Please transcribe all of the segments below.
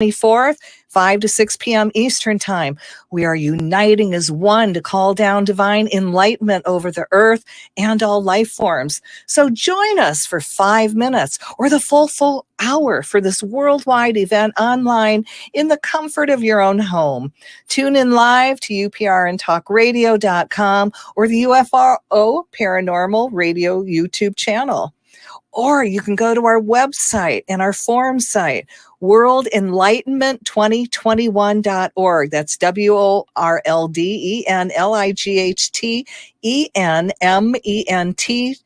24th, 5 to 6 p.m. Eastern Time. We are uniting as one to call down divine enlightenment over the earth and all life forms. So join us for 5 minutes or the full hour for this worldwide event online in the comfort of your own home. Tune in live to uprntalkradio.com or the UFRO Paranormal Radio YouTube channel. Or you can go to our website and our forum site, worldenlightenment2021.org. That's WORLDENLIGHTENMENT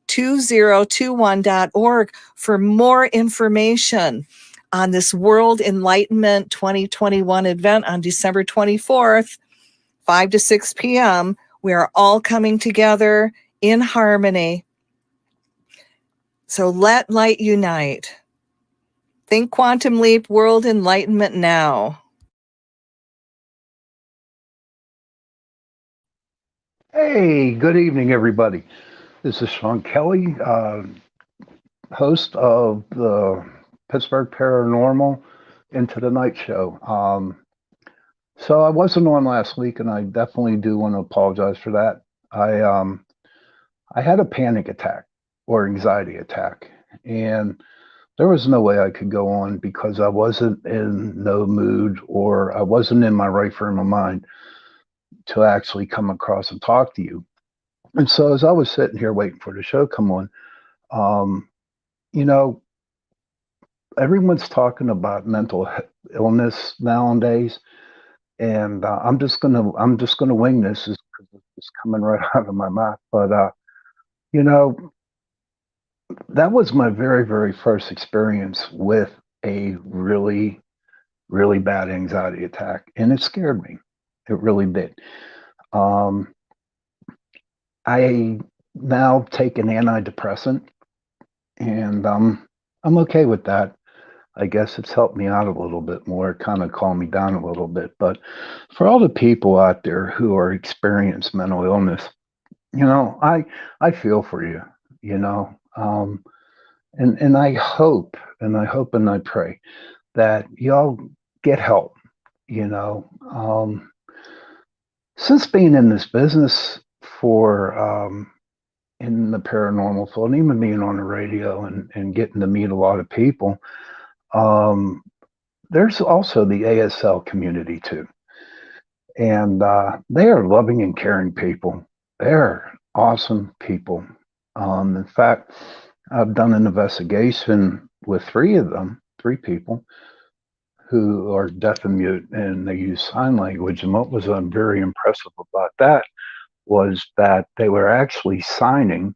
2021.org for more information on this World Enlightenment 2021 event on December 24th, 5 to 6 p.m. We are all coming together in harmony. So let light unite. Think Quantum Leap, World Enlightenment now. Hey, good evening, everybody. This is Shawn Kelly, host of the Pittsburgh Paranormal Into the Night show. So I wasn't on last week, and I definitely do want to apologize for that. I had a panic attack or anxiety attack, and there was no way I could go on because I wasn't in no mood or I wasn't in my right frame of mind to actually come across and talk to you. And so as I was sitting here waiting for the show to come on, you know, everyone's talking about mental illness nowadays, and I'm just gonna wing this because it's coming right out of my mouth. But you know, that was my very, very first experience with a really, really bad anxiety attack, and it scared me. It really did. I now take an antidepressant, and I'm okay with that. I guess it's helped me out a little bit more, kind of calm me down a little bit. But for all the people out there who are experiencing mental illness, you know, I feel for you, you know. And I hope and I pray that y'all get help, you know. Since being in this business for in the paranormal field, and even being on the radio and getting to meet a lot of people, there's also the ASL community too. And they are loving and caring people. They're awesome people. In fact, I've done an investigation with three people who are deaf and mute, and they use sign language. And what was very impressive about that was that they were actually signing,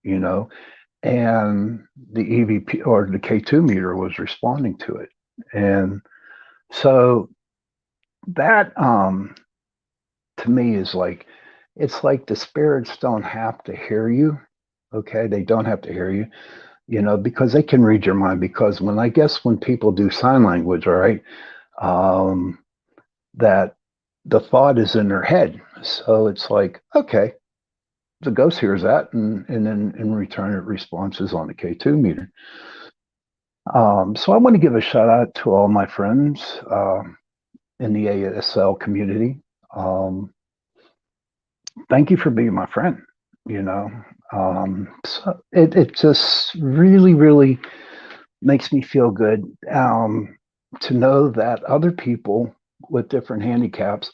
you know, and the EVP or the K2 meter was responding to it. And so that to me is like, it's like the spirits don't have to hear you. Okay, they don't have to hear you, you know, because they can read your mind. Because when people do sign language, all right, that the thought is in their head. So it's like, okay, the ghost hears that, and then in return it responses on the K2 meter. So I want to give a shout out to all my friends in the ASL community. Thank you for being my friend. You know, so it just really, really makes me feel good to know that other people with different handicaps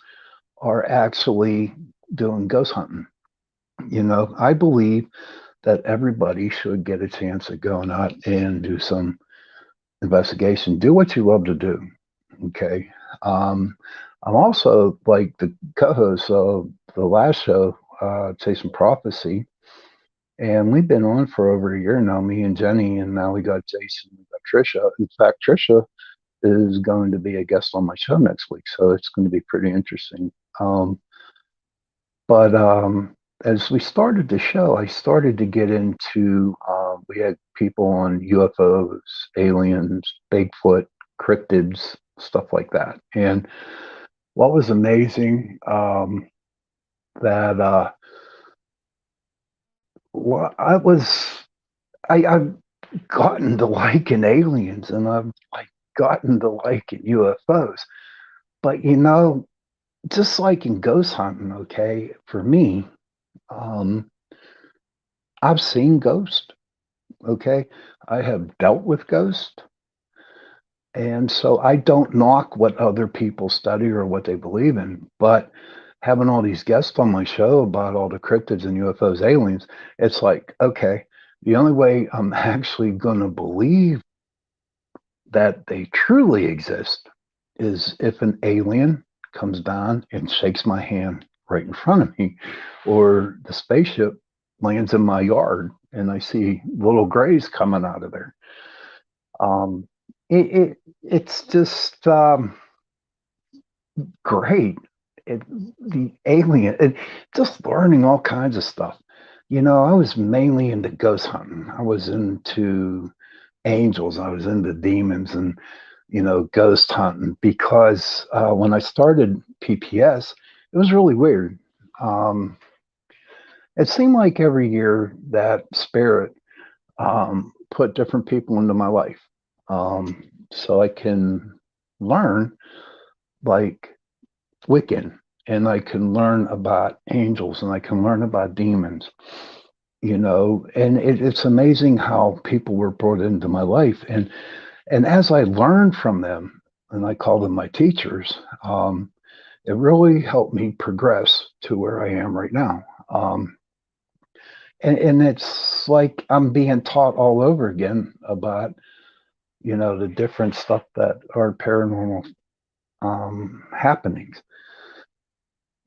are actually doing ghost hunting. You know, I believe that everybody should get a chance of going out and do some investigation. Do what you love to do. Okay. I'm also like the co-host of the last show, Chasing Prophecy. And we've been on for over a year now, me and Jenny, and now we got Jason, we got Trisha. In fact, Trisha is going to be a guest on my show next week, so it's going to be pretty interesting. But as we started the show, I started to get into, we had people on UFOs, aliens, Bigfoot, cryptids, stuff like that. And what was amazing, that well, I've gotten to liking aliens, and I'm like, gotten to liking UFOs. But you know, just like in ghost hunting, okay, for me, um, I've seen ghosts, okay? I have dealt with ghosts. And so I don't knock what other people study or what they believe in, but having all these guests on my show about all the cryptids and UFOs, aliens, it's like, okay, the only way I'm actually going to believe that they truly exist is if an alien comes down and shakes my hand right in front of me, or the spaceship lands in my yard and I see little grays coming out of there. Um, it's just great. The alien, just learning all kinds of stuff. You know, I was mainly into ghost hunting. I was into angels. I was into demons and, you know, ghost hunting because when I started PPS, it was really weird. Um, it seemed like every year that spirit put different people into my life, so I can learn like Wiccan, and I can learn about angels, and I can learn about demons. You know, and it's amazing how people were brought into my life, and as I learned from them, and I call them my teachers, it really helped me progress to where I am right now. And it's like I'm being taught all over again about, you know, the different stuff that are paranormal happenings.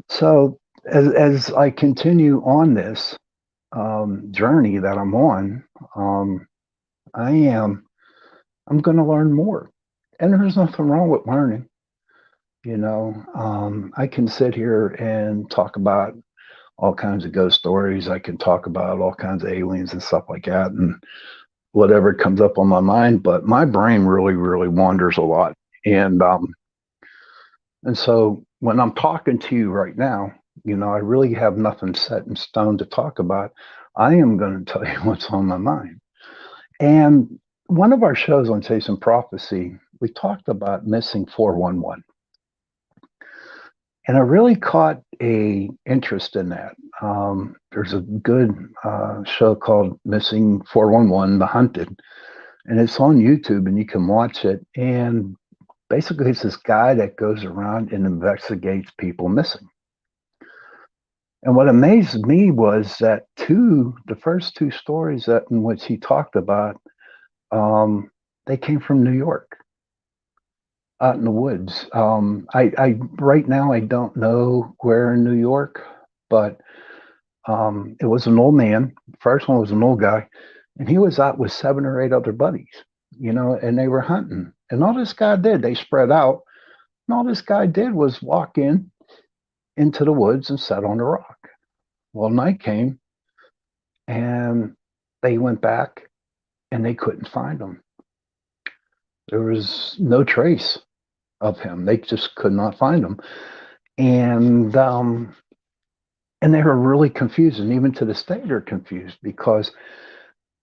So as I continue on this journey that I'm on, um, I am I'm going to learn more, and there's nothing wrong with learning. You know, I can sit here and talk about all kinds of ghost stories. I can talk about all kinds of aliens and stuff like that, and whatever comes up on my mind. But my brain really, really wanders a lot, and so when I'm talking to you right now, you know, I really have nothing set in stone to talk about. I am going to tell you what's on my mind. And one of our shows on Chasing Prophecy, we talked about missing 411. And I really caught a interest in that. There's a good show called Missing 411, The Hunted, and it's on YouTube and you can watch it. And basically, it's this guy that goes around and investigates people missing. And what amazed me was that the first two stories that in which he talked about, they came from New York, out in the woods. I right now I don't know where in New York, but it was an old man. First one was an old guy, and he was out with 7 or 8 other buddies, you know, and they were hunting. And all this guy did, they spread out. And all this guy did was walk into the woods and sat on a rock. Well, night came and they went back and they couldn't find him. There was no trace of him. They just could not find him. And they were really confused. And even to this day, they're confused because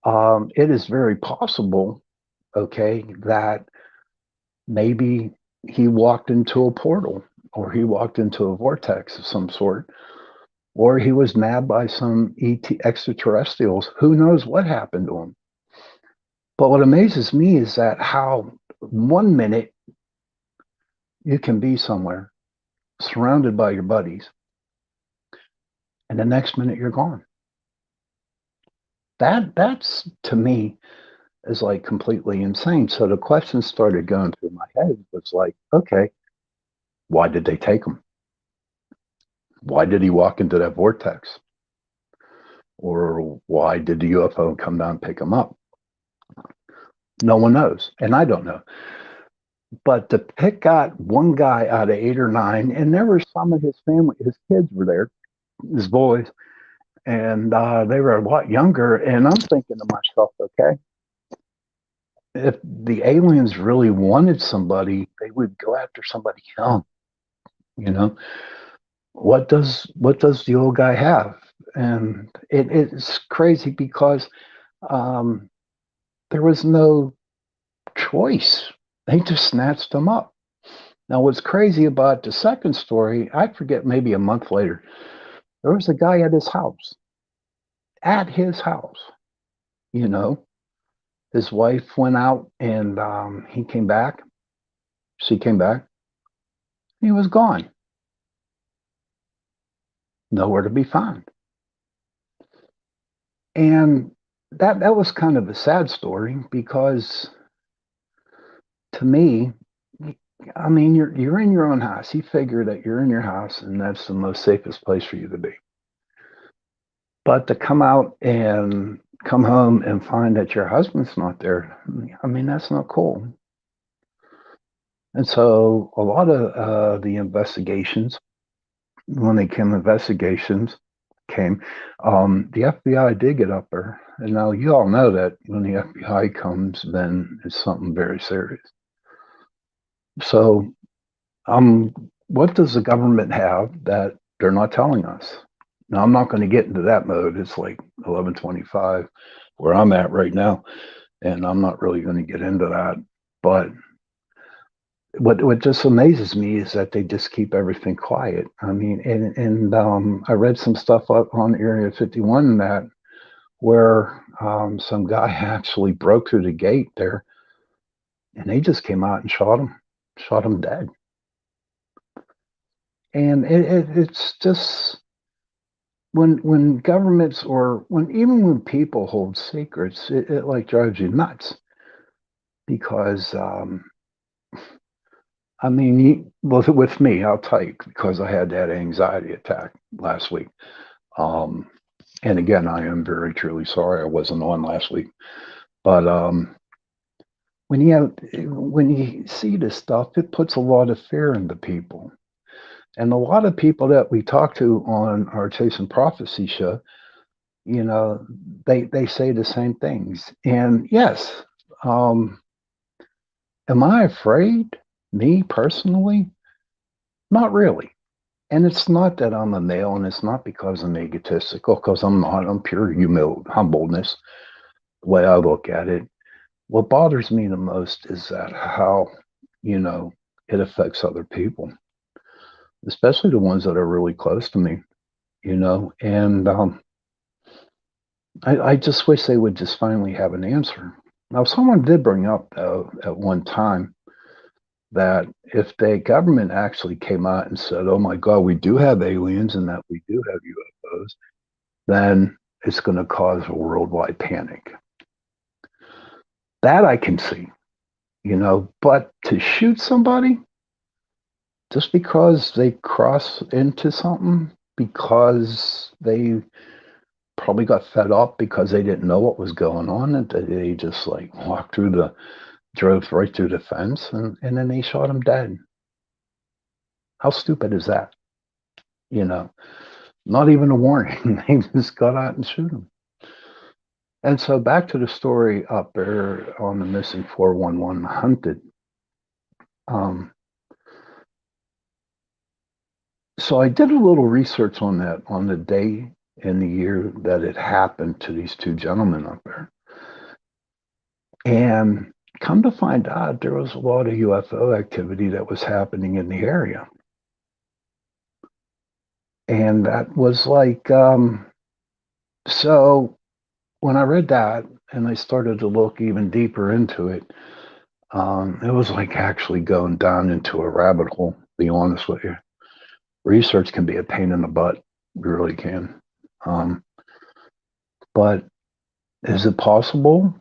it is very possible, okay, that maybe he walked into a portal or he walked into a vortex of some sort, or he was nabbed by some extraterrestrials. Who knows what happened to him? But what amazes me is that how 1 minute you can be somewhere surrounded by your buddies, and the next minute you're gone. That's to me is like completely insane. So the question started going through my head was like, okay, why did they take him? Why did he walk into that vortex? Or why did the UFO come down and pick him up? No one knows, and I don't know. But to pick out one guy out of 8 or 9, and there were some of his family, his kids were there, his boys, and they were a lot younger. And I'm thinking to myself, okay, if the aliens really wanted somebody, they would go after somebody young. You know, what does the old guy have? And it's crazy because there was no choice. They just snatched him up. Now, what's crazy about the second story, I forget, maybe a month later, there was a guy at his house. At his house, you know, his wife went out and he came back. She came back. He was gone, nowhere to be found. And that was kind of a sad story because to me, I mean, you're in your own house. You figure that you're in your house and that's the most safest place for you to be. But to come out and come home and find that your husband's not there, I mean, that's not cool. And so a lot of the investigations, when they came, the FBI did get up there. And now you all know that when the FBI comes, then it's something very serious. So, what does the government have that they're not telling us? Now, I'm not going to get into that mode. It's like 11:25 where I'm at right now, and I'm not really going to get into that. But what just amazes me is that they just keep everything quiet. I mean, and I read some stuff up on Area 51 that where some guy actually broke through the gate there, and they just came out and shot him dead. And it's just when governments or when people hold secrets, it like drives you nuts because I mean, well, with me, I'll tell you because I had that anxiety attack last week. Um, and again, I am very truly sorry I wasn't on last week. But when you see this stuff, it puts a lot of fear into people. And a lot of people that we talk to on our Chasing Prophecy show, you know, they say the same things. And yes, um, am I afraid? Me personally, not really. And it's not that I'm a male, and it's not because I'm egotistical, because I'm not. I'm pure humbleness, the way I look at it. What bothers me the most is that how, you know, it affects other people, especially the ones that are really close to me, you know. And I just wish they would just finally have an answer. Now, someone did bring up, though, at one time that if the government actually came out and said, oh my God, we do have aliens and that we do have UFOs, then it's going to cause a worldwide panic. That I can see, you know, but to shoot somebody just because they cross into something, because they probably got fed up because they didn't know what was going on and they just like drove right through the fence and then they shot him dead. How stupid is that? You know, not even a warning. They just got out and shoot him. And so back to the story up there on the missing 411 hunted. Um, so I did a little research on that, on the day and the year that it happened to these two gentlemen up there. And come to find out, there was a lot of UFO activity that was happening in the area. And that was like, so when I read that and I started to look even deeper into it, it was like actually going down into a rabbit hole, to be honest with you. Research can be a pain in the butt, it really can. But is it possible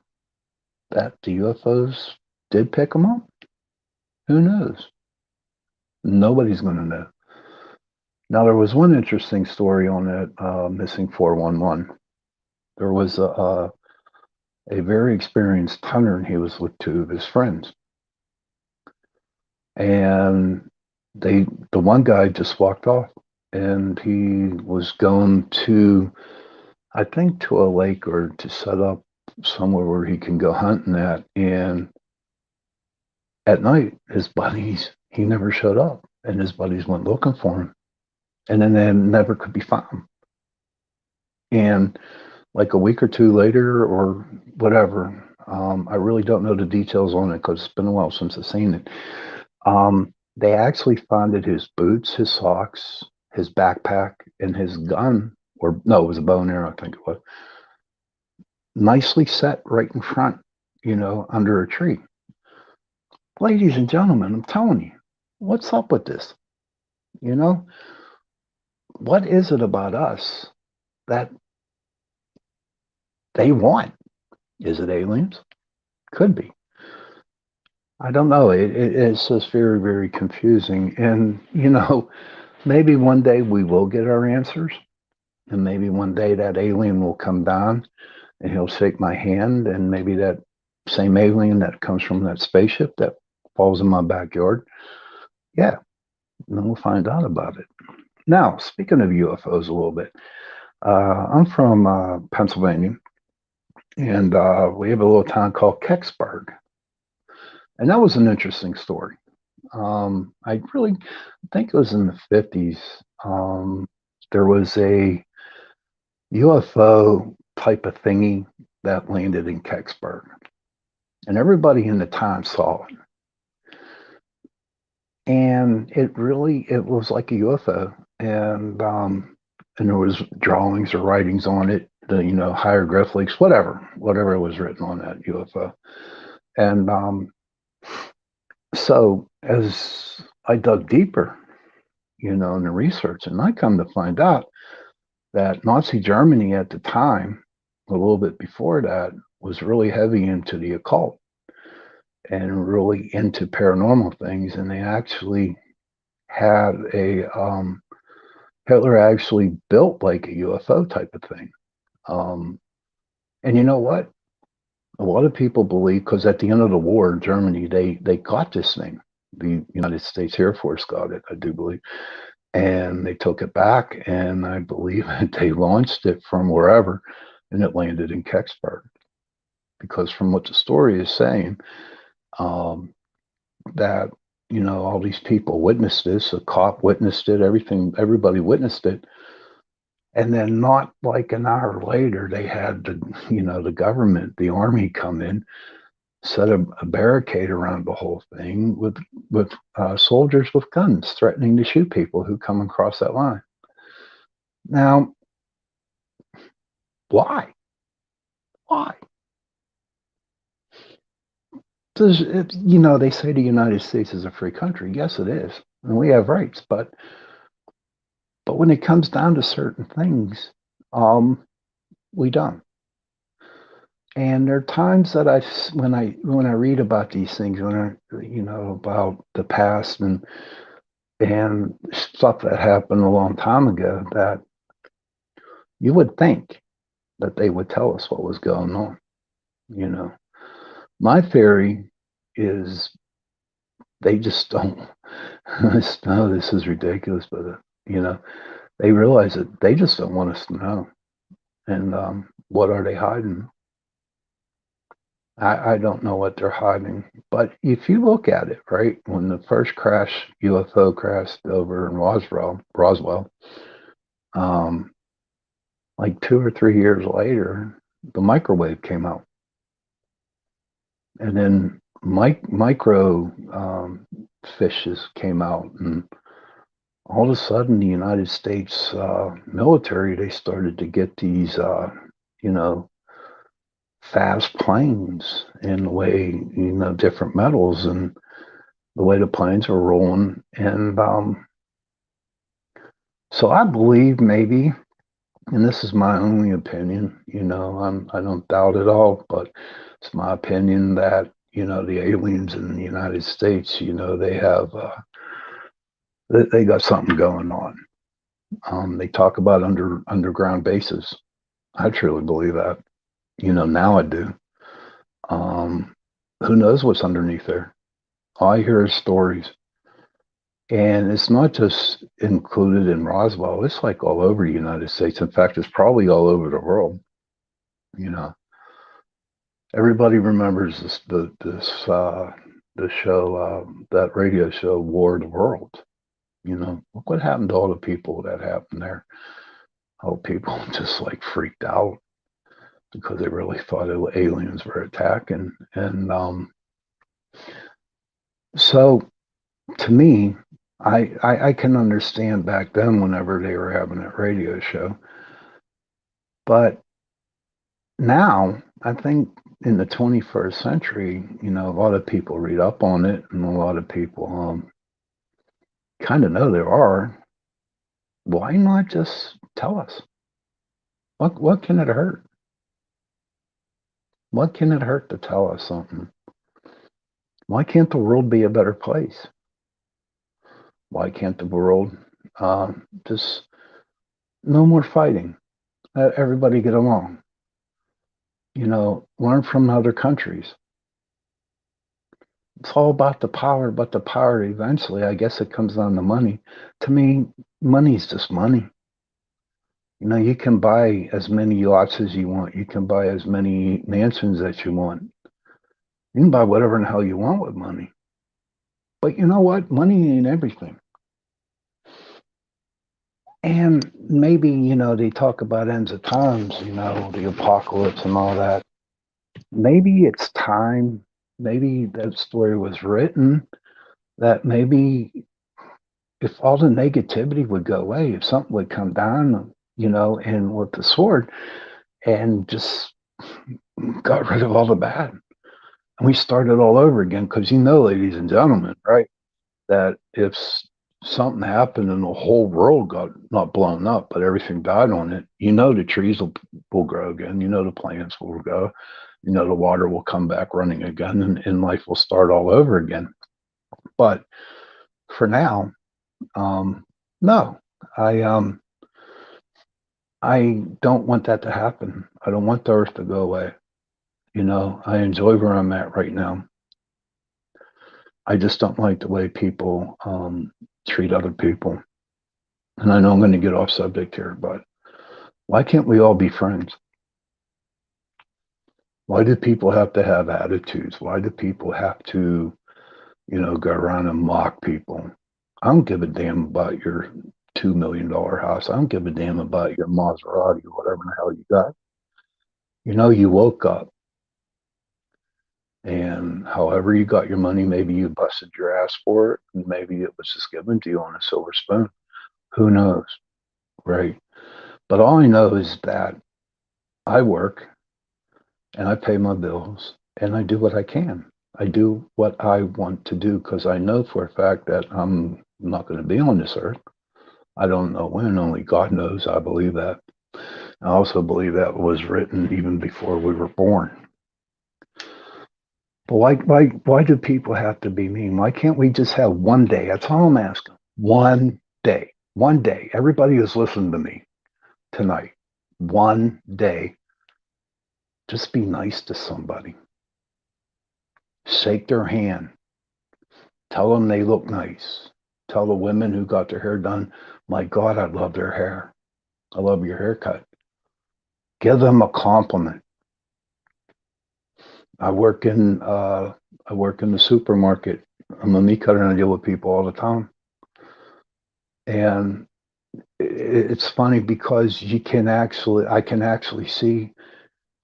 that the UFOs did pick them up? Who knows? Nobody's going to know. Now, there was one interesting story on that missing 411. There was a very experienced hunter, and he was with two of his friends. And the one guy just walked off, and he was going to, I think, to a lake or to set up somewhere where he can go hunting at. And at night, he never showed up, and his buddies went looking for him, and then they never could be found. And like a week or two later, or whatever, I really don't know the details on it because it's been a while since I've seen it. They actually found his boots, his socks, his backpack, and his gun, or no, it was a bow and arrow, I think it was, nicely set right in front, under a tree. Ladies and gentlemen, I'm telling you, what's up with this? You know, what is it about us that they want? Is it aliens? Could be. I don't know. It's just very, very confusing. And, maybe one day we will get our answers. And maybe one day that alien will come down and he'll shake my hand. And maybe that same alien that comes from that spaceship that falls in my backyard. Yeah. And then we'll find out about it. Now, speaking of UFOs a little bit, I'm from Pennsylvania. And we have a little town called Kecksburg. And that was an interesting story. I really think it was in the 50s. There was a UFO type of thingy that landed in Kecksburg. And everybody in the town saw it. And it was like a UFO. And there was drawings or writings on it, hieroglyphics, whatever was written on that UFO. And so as I dug deeper, in the research, and I come to find out that Nazi Germany at the time, a little bit before that, was really heavy into the occult and really into paranormal things. And they actually had Hitler actually built like a UFO type of thing. And you know what? A lot of people believe, because at the end of the war, Germany, they got this thing. The United States Air Force got it, I do believe. And they took it back, and I believe they launched it from wherever, and it landed in Kecksburg. Because from what the story is saying, that all these people witnessed this, a cop witnessed it, everybody witnessed it, and then not like an hour later, they had the government, the army come in, set a barricade around the whole thing with soldiers with guns threatening to shoot people who come across that line. Now, why? Why? Does it, they say the United States is a free country. Yes, it is, and we have rights. But when it comes down to certain things, we don't. And there are times that when I read about these things, when about the past and stuff that happened a long time ago, that you would think that they would tell us what was going on. My theory is they just don't. No, this is ridiculous, but they realize that they just don't want us to know. And what are they hiding? I don't know what they're hiding, but if you look at it, right, when the first UFO crashed over in Roswell, like 2 or 3 years later, the microwave came out, and then micro fishes came out, and all of a sudden, the United States military, they started to get these, fast planes in the way, different metals and the way the planes are rolling. And so I believe maybe, and this is my only opinion, I don't doubt it all, but it's my opinion that, the aliens in the United States, they have, they got something going on. They talk about underground bases. I truly believe that. Now I do. Who knows what's underneath there? All I hear is stories. And it's not just included in Roswell. It's like all over the United States. In fact, it's probably all over the world. Everybody remembers the show, that radio show, War of the Worlds. Look what happened to all the people that happened there. All people just like freaked out. because they really thought aliens were attacking. And so to me, I can understand back then whenever they were having that radio show. But now, I think in the 21st century, a lot of people read up on it and a lot of people kind of know there are. Why not just tell us? What can it hurt? What can it hurt to tell us something? Why can't the world be a better place? Why can't the world just no more fighting? Let everybody get along. Learn from other countries. It's all about the power, but the power eventually, I guess it comes down to money. To me, money's just money. You can buy as many yachts as you want. You can buy as many mansions as you want. You can buy whatever in the hell you want with money. But you know what? Money ain't everything. And maybe, they talk about ends of times, the apocalypse and all that. Maybe it's time. Maybe that story was written that maybe if all the negativity would go away, if something would come down, and with the sword and just got rid of all the bad. And we started all over again because, ladies and gentlemen, right, that if something happened and the whole world got not blown up, but everything died on it, the trees will grow again, the plants will grow, the water will come back running again and life will start all over again. But for now, no, I don't want that to happen. I don't want the earth to go away. I enjoy where I'm at right now. I just don't like the way people treat other people. And I know I'm going to get off subject here, but why can't we all be friends? Why do people have to have attitudes? Why do people have to, go around and mock people? I don't give a damn about your $2 million house. I don't give a damn about your Maserati or whatever the hell you got. You woke up. And however you got your money, maybe you busted your ass for it, and maybe it was just given to you on a silver spoon. Who knows, right? But all I know is that I work and I pay my bills and I do what I can. I do what I want to do because I know for a fact that I'm not going to be on this earth. I don't know when, only God knows. I believe that. I also believe that was written even before we were born. But why do people have to be mean? Why can't we just have one day? That's all I'm asking. One day. One day. Everybody who's listening to me tonight. One day. Just be nice to somebody. Shake their hand. Tell them they look nice. Tell the women who got their hair done, my God, I love their hair. I love your haircut. Give them a compliment. I work in the supermarket. I'm a meat cutter and I deal with people all the time. And it's funny because I can actually see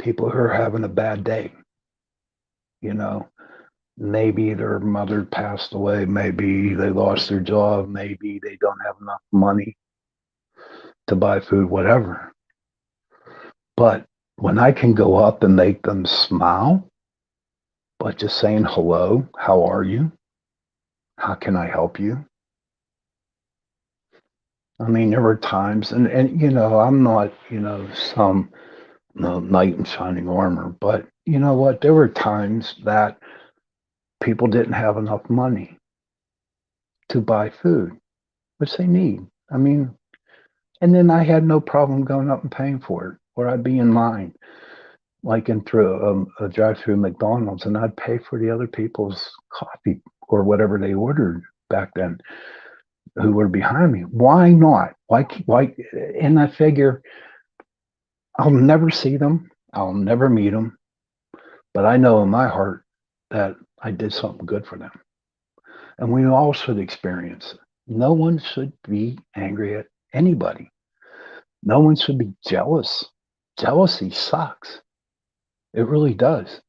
people who are having a bad day. Maybe their mother passed away. Maybe they lost their job. Maybe they don't have enough money to buy food, whatever. But when I can go up and make them smile, but just saying hello, how are you? How can I help you? I mean, there were times, and I'm not, some knight in shining armor, but you know what? There were times that people didn't have enough money to buy food, which they need. I mean, and then I had no problem going up and paying for it, or I'd be in line, like in through a drive-through McDonald's, and I'd pay for the other people's coffee or whatever they ordered back then, who were behind me. Why not? Why? And I figure I'll never see them. I'll never meet them. But I know in my heart that I did something good for them. And we all should experience it. No one should be angry at anybody. No one should be jealous. Jealousy sucks. It really does.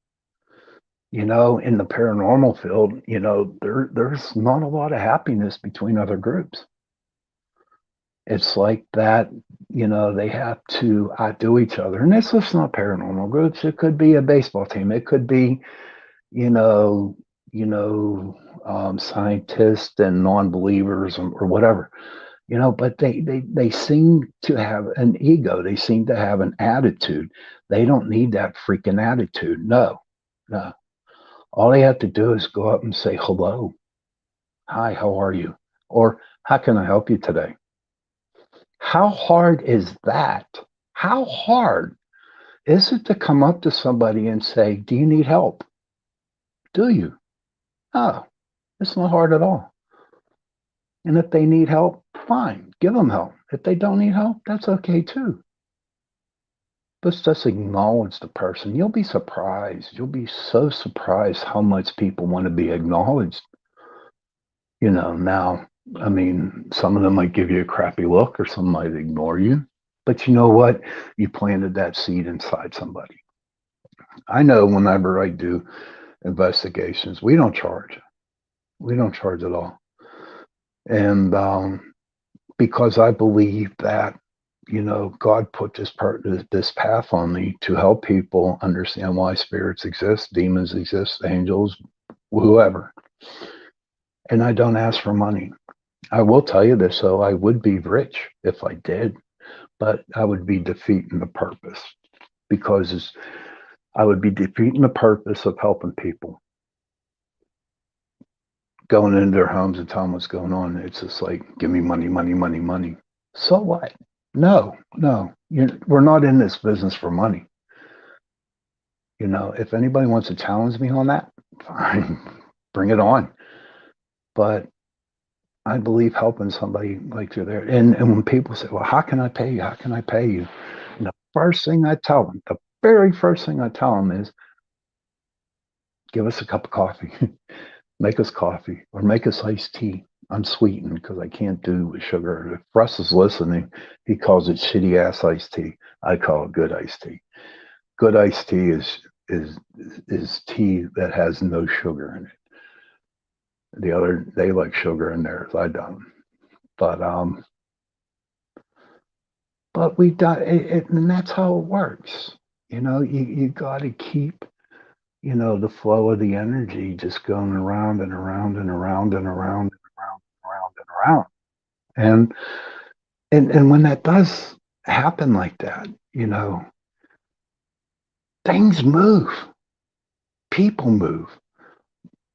You know, in the paranormal field, you know, there's not a lot of happiness between other groups. It's like that, you know, they have to outdo each other. And it's just not paranormal groups. It could be a baseball team. It could be, you know, scientists and non-believers or whatever, you know, but they seem to have an ego. They seem to have an attitude. They don't need that freaking attitude. No, no. All they have to do is go up and say hello. Hi, how are you? Or how can I help you today? How hard is that? How hard is it to come up to somebody and say, do you need help? Do you? Oh, it's not hard at all. And if they need help, fine, give them help. If they don't need help, that's okay too. Let's just acknowledge the person. You'll be surprised. You'll be so surprised how much people want to be acknowledged. You know, now, I mean, some of them might give you a crappy look or some might ignore you. But you know what? You planted that seed inside somebody. I know whenever I do investigations, we don't charge. We don't charge at all. And because I believe that, you know, God put this path on me to help people understand why spirits exist, demons exist, angels, whoever. And I don't ask for money. I will tell you this, though, I would be rich if I did, but I would be defeating the purpose because I would be defeating the purpose of helping people. Going into their homes and telling them what's going on. It's just like, give me money, money, money, money. So what? No, no. We're not in this business for money. You know, if anybody wants to challenge me on that, fine, bring it on. But I believe helping somebody like you're there. And when people say, well, how can I pay you? How can I pay you? And the first thing I tell them, the very first thing I tell them is, give us a cup of coffee. Make us coffee or make us iced tea unsweetened because I can't do with sugar. If Russ is listening, he calls it shitty ass iced tea. I call it good iced tea. Good iced tea is tea that has no sugar in it. The other they like sugar in theirs. I don't. But we got it, and that's how it works. You know, you got to keep, you know, the flow of the energy just going around and around and around and around and around and around and around. And and when that does happen like that, you know, things move, people move,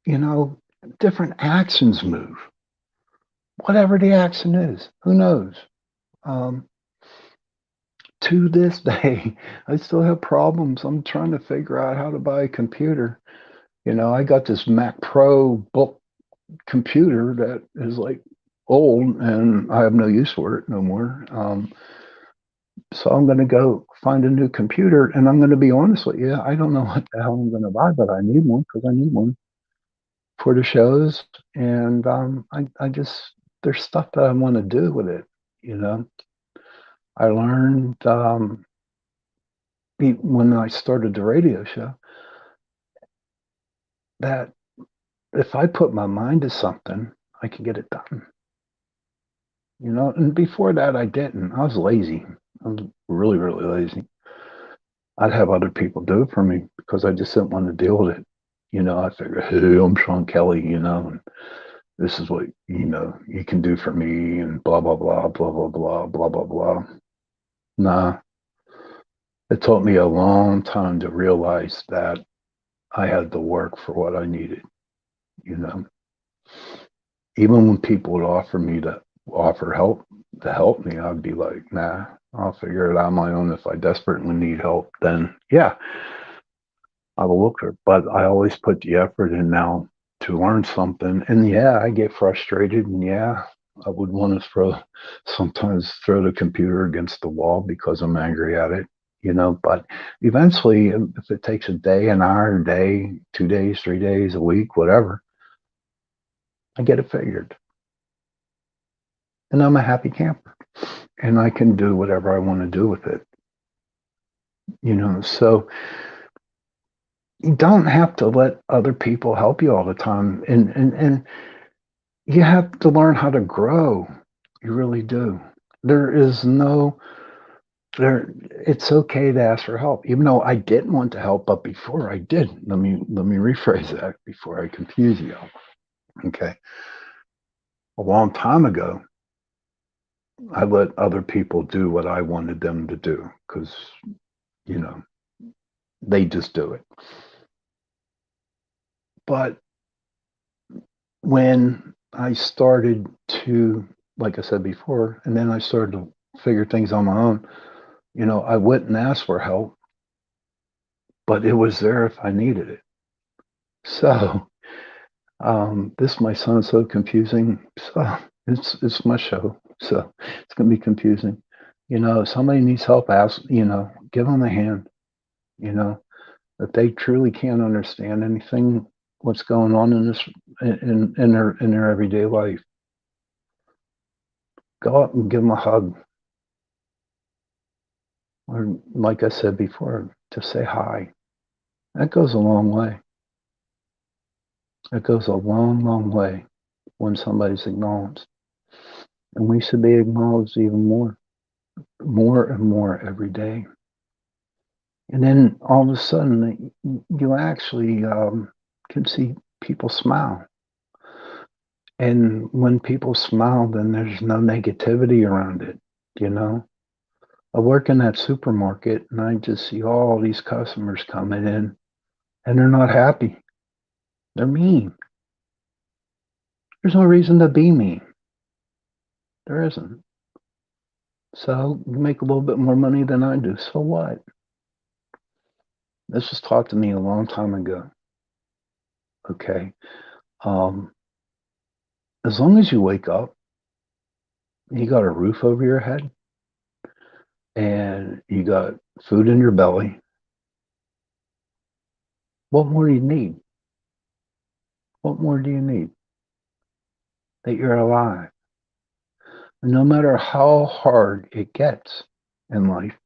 you know, different actions move. Whatever the action is, who knows? Um, to this day, I still have problems. I'm trying to figure out how to buy a computer. You know, I got this Mac Pro book computer that is like old and I have no use for it no more. So I'm going to go find a new computer, and I'm going to be honest with you. I don't know what the hell I'm going to buy, but I need one because I need one for the shows. And I just there's stuff that I want to do with it. You know, I learned when I started the radio show that if I put my mind to something, I can get it done. You know, and before that, I didn't. I was lazy. I was really, really lazy. I'd have other people do it for me because I just didn't want to deal with it. You know, I figured, hey, I'm Shawn Kelly, you know, and this is what, you know, you can do for me and blah, blah, blah, blah, blah, blah, blah, blah, blah. Nah, it took me a long time to realize that I had to work for what I needed, you know. Even when people would offer me to offer help to help me, I'd be like, nah, I'll figure it out on my own. If I desperately need help, then yeah, I will look for it. But I always put the effort in now to learn something. And yeah, I get frustrated. And yeah, I would want to sometimes throw the computer against the wall because I'm angry at it, you know. But eventually, if it takes a day, an hour, a day, 2 days, 3 days, a week, whatever, I get it figured. And I'm a happy camper. And I can do whatever I want to do with it, you know. So you don't have to let other people help you all the time. And you have to learn how to grow. You really do. There is no there it's okay to ask for help. Even though I didn't want to help, but before I did, let me rephrase that before I confuse you. Okay. A long time ago, I let other people do what I wanted them to do because, you know, they just do it. But when I started to, like I said before, and then I started to figure things on my own, I wouldn't ask for help, but it was there if I needed it. So, this might sound so confusing. So it's my show, so it's gonna be confusing. If somebody needs help, ask. Give them a hand. You know, if they truly can't understand anything, what's going on in this in their everyday life, go up and give them a hug, or like I said before, just say hi. That goes a long way. It goes a long, long way when somebody's acknowledged, and we should be acknowledged even more and more every day. And then all of a sudden, you actually can see people smile. And when people smile, then there's no negativity around it. You know, I work in that supermarket and I just see all these customers coming in and they're not happy. They're mean. There's no reason to be mean. There isn't. So you make a little bit more money than I do. So what? This was taught to me a long time ago. Okay. Um, as long as you wake up, you got a roof over your head, and you got food in your belly, what more do you need? What more do you need? That you're alive. And no matter how hard it gets in life,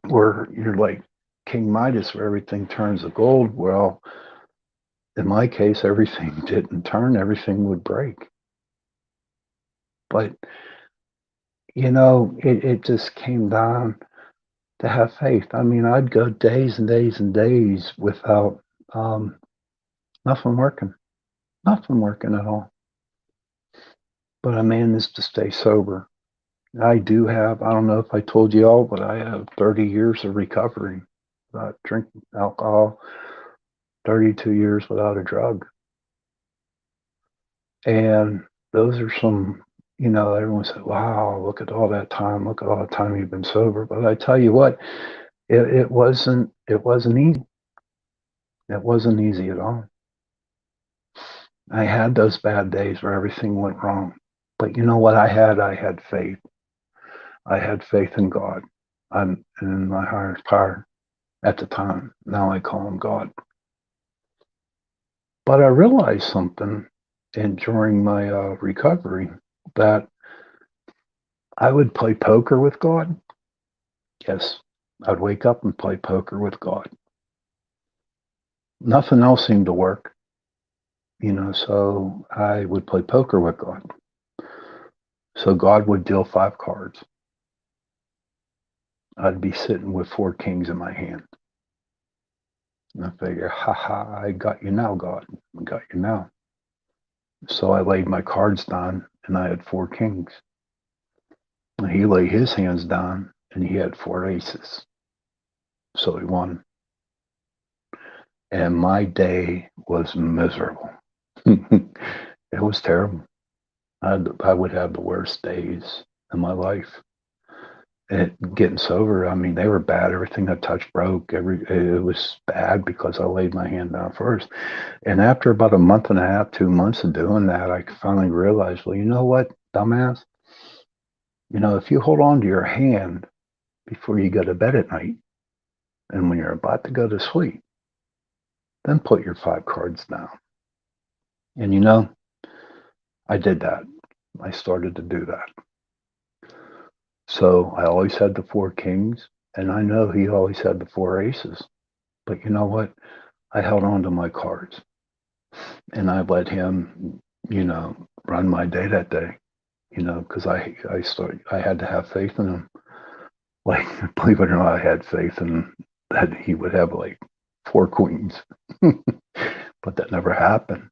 where you're like King Midas, where everything turns to gold, well, in my case, everything didn't turn, everything would break. But, it just came down to have faith. I mean, I'd go days and days and days without um, nothing working, nothing working at all. But I managed to stay sober. I don't know if I told you all, but I have 30 years of recovery without drinking alcohol, 32 years without a drug. And those are some, everyone said, wow, look at all that time. Look at all the time you've been sober. But I tell you what, it wasn't easy. It wasn't easy at all. I had those bad days where everything went wrong. But you know what I had? I had faith. I had faith in God and in my higher power at the time. Now I call him God. But I realized something during my recovery, that I would play poker with God. Yes, I'd wake up and play poker with God. Nothing else seemed to work, so I would play poker with God. So God would deal 5 cards. I'd be sitting with 4 kings in my hand. And I figure, ha ha, I got you now, God. I got you now. So I laid my cards down and I had 4 kings. And he laid his hands down and he had 4 aces. So he won. And my day was miserable. It was terrible. I would have the worst days in my life. Getting sober, I mean, they were bad. Everything I touched broke. It was bad because I laid my hand down first. And after about a month and a half, 2 months of doing that, I finally realized, well, you know what, dumbass? If you hold on to your hand before you go to bed at night, and when you're about to go to sleep, then put your 5 cards down. And I did that. I started to do that. So I always had the 4 kings, and I know he always had the 4 aces. But you know what? I held on to my cards and I let him, run my day that day, because I had to have faith in him. Like, believe it or not, I had faith in that he would have like four queens, but that never happened.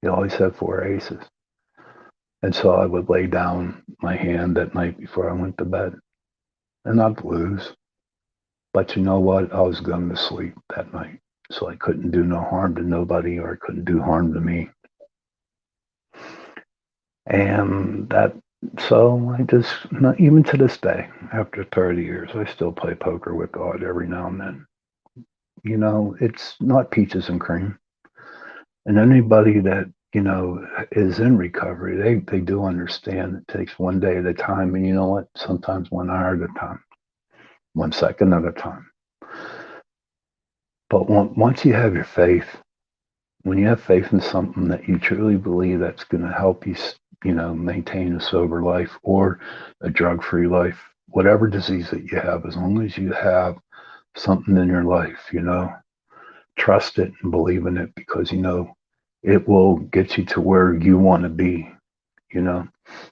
He always had four aces. And so I would lay down my hand that night before I went to bed and I'd lose. But you know what? I was going to sleep that night. So I couldn't do no harm to nobody or I couldn't do harm to me. And so I just, not even to this day, after 30 years, I still play poker with God every now and then. It's not peaches and cream. And anybody that, is in recovery, they do understand it takes one day at a time. And you know what? Sometimes 1 hour at a time, 1 second at a time. But once you have your faith, when you have faith in something that you truly believe that's going to help you, maintain a sober life or a drug-free life, whatever disease that you have, as long as you have something in your life, trust it and believe in it because, it will get you to where you want to be.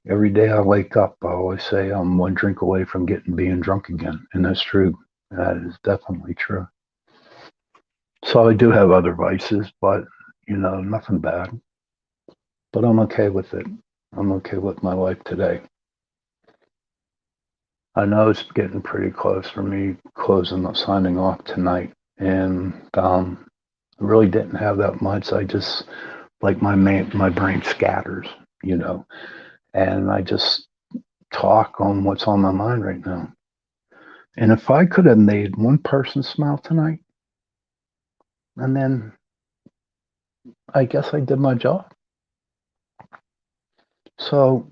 Every day I wake up, I always say I'm one drink away from being drunk again. And that's true. That is definitely true. So I do have other vices, but, nothing bad. But I'm okay with it. I'm okay with my life today. I know it's getting pretty close for me signing off tonight. And I really didn't have that much. I just, like my brain scatters, and I just talk on what's on my mind right now. And if I could have made one person smile tonight, and then I guess I did my job. So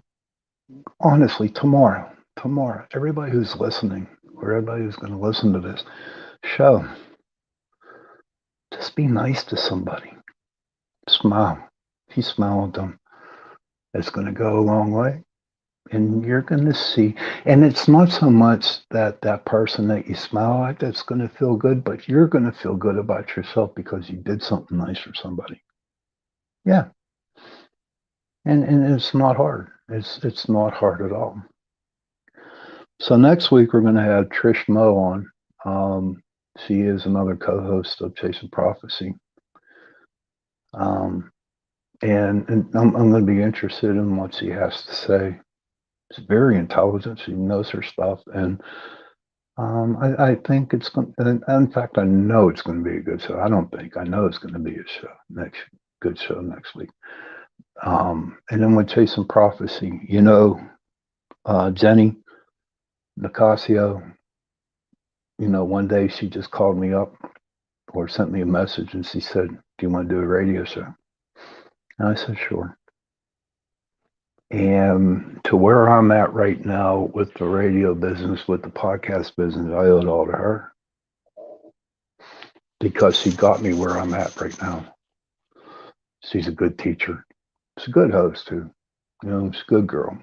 honestly, tomorrow, everybody who's listening, or everybody who's going to listen to this show, just be nice to somebody. Smile. If you smile at them, it's going to go a long way. And you're going to see, and it's not so much that person that you smile at that's going to feel good, but you're going to feel good about yourself because you did something nice for somebody. Yeah. And it's not hard. It's not hard at all. So next week we're going to have Trish Moe on. She is another co-host of Chasing Prophecy. And I'm going to be interested in what she has to say. She's very intelligent. She knows her stuff. And I think it's going to, in fact, I know it's going to be a good show. I know it's going to be a good show next week. And then with Chasing Prophecy, Jenny Nicasio, one day she just called me up or sent me a message and she said, "Do you want to do a radio show?" And I said, "Sure." And to where I'm at right now with the radio business, with the podcast business, I owe it all to her because she got me where I'm at right now. She's a good teacher. She's a good host too. She's a good girl.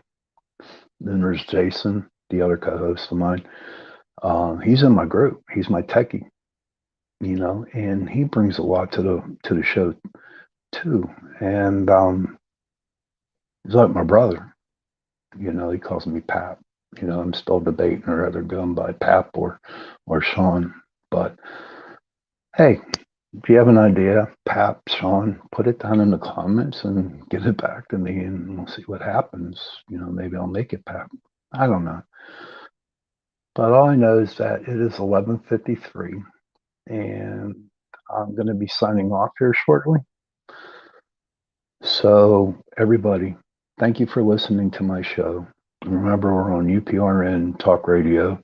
Then there's Jason, the other co-host of mine. He's in my group. He's my techie, and he brings a lot to the show too. And he's like my brother. He calls me Pap. I'm still debating whether going by Pap or Shawn. But hey, if you have an idea, Pap, Shawn, put it down in the comments and get it back to me, and we'll see what happens. Maybe I'll make it Pap. I don't know. But all I know is that it is 11:53, and I'm going to be signing off here shortly. So everybody, thank you for listening to my show. Remember, we're on UPRN Talk Radio,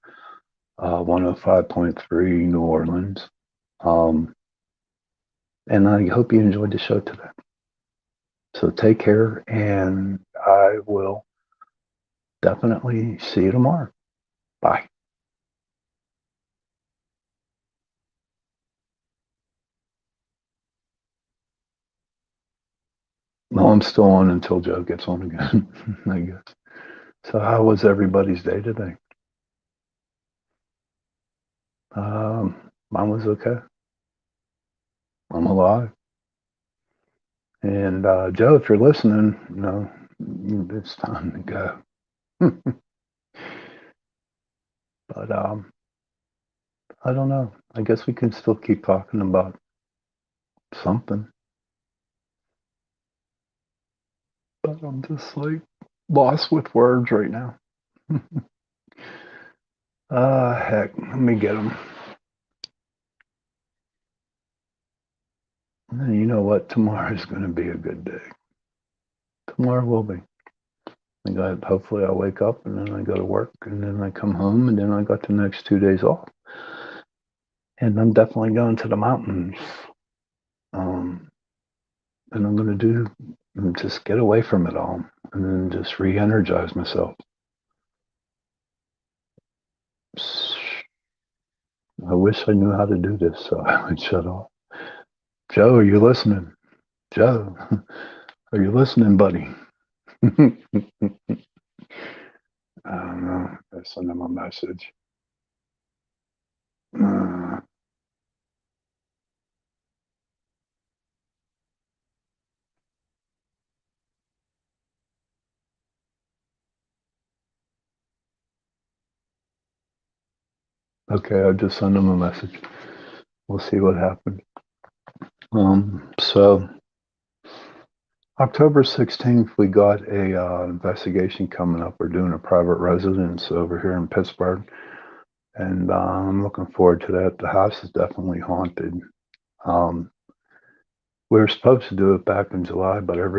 105.3 New Orleans. And I hope you enjoyed the show today. So take care, and I will definitely see you tomorrow. Bye. No, I'm still on until Joe gets on again, I guess. So how was everybody's day today? Mine was okay. I'm alive. And Joe, if you're listening, it's time to go. But I don't know. I guess we can still keep talking about something. But I'm just like lost with words right now. Heck, let me get them. And you know what? Tomorrow's going to be a good day. Tomorrow will be. Hopefully I wake up and then I go to work and then I come home and then I got the next 2 days off. And I'm definitely going to the mountains. And I'm going to just get away from it all and then just re-energize myself. I wish I knew how to do this so I would shut off. Joe, are you listening? Joe, are you listening, buddy? I don't know. I send him a message. Okay, I just sent him a message. We'll see what happens. So October 16th, we got a investigation coming up. We're doing a private residence over here in Pittsburgh, and I'm looking forward to that. The house is definitely haunted. We were supposed to do it back in July, but every